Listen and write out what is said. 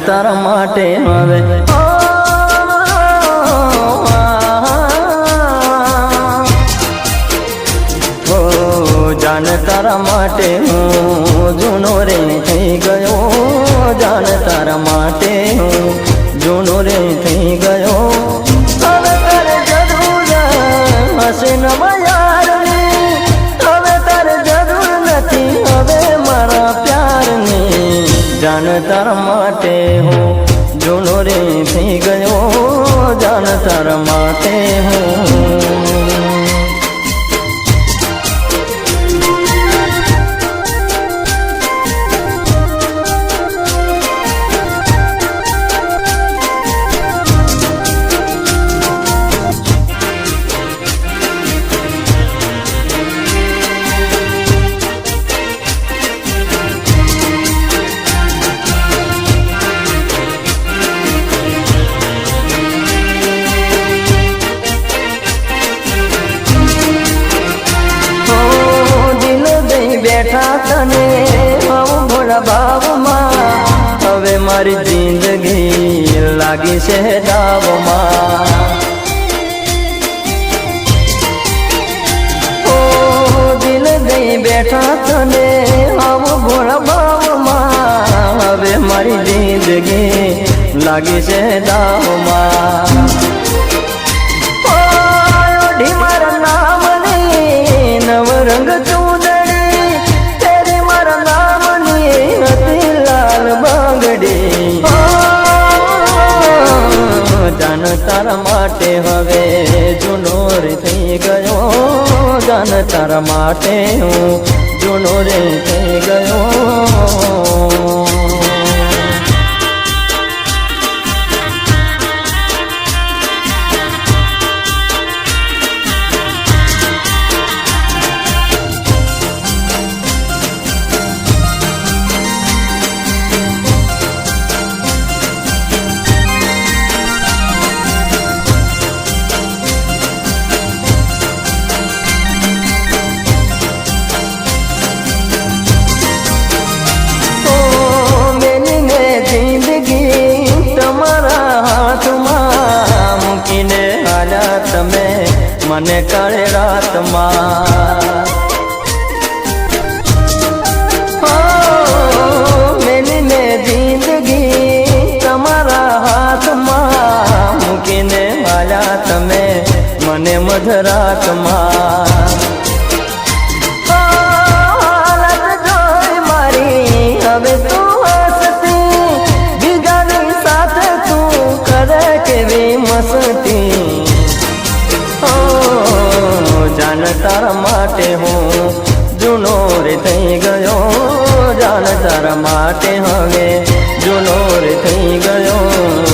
તારા માટે હવે જાન તારા માટે હું જૂનો રે થઈ ગયો, જાન તારા માટે હું જૂનો રે થઈ ગયો। હવે તારે જરૂર હશે નવા યારની, હવે તારે જરૂર નથી હવે મારા પ્યારની। જાન તારા માટે હું જૂનો રે થઈ ગયો, જાન તારા માટે હું બેઠા તને હું ભોળા ભાવમાં, હવે મારી જિંદગી લાગી છે દાવમાં। ઓ દિલ દઈ બેઠા તને હું ભોળા ભાવમાં, હવે મારી જિંદગી લાગી છે દાવમાં। મારા નામની નવ રંગ જાન તારા માટે હવે જૂનો રે થઈ ગયો, જાન તારા માટે હું જૂનો રે થઈ ગયો। તમે મને કાળે રાતમાં મેલીને જિંદગી તમારા હાથમાં મૂકીને વાળા તમે મને મધરાતમાં। હાલત જોઈ મારી હવે તું હસતી, બીજાની સાથે તું કરે કેવી મસ્તી। જાન તારા માટે હું જૂનો રે થઈ ગયો, જાન તારા માટે હવે જૂનો રે થઈ ગયો।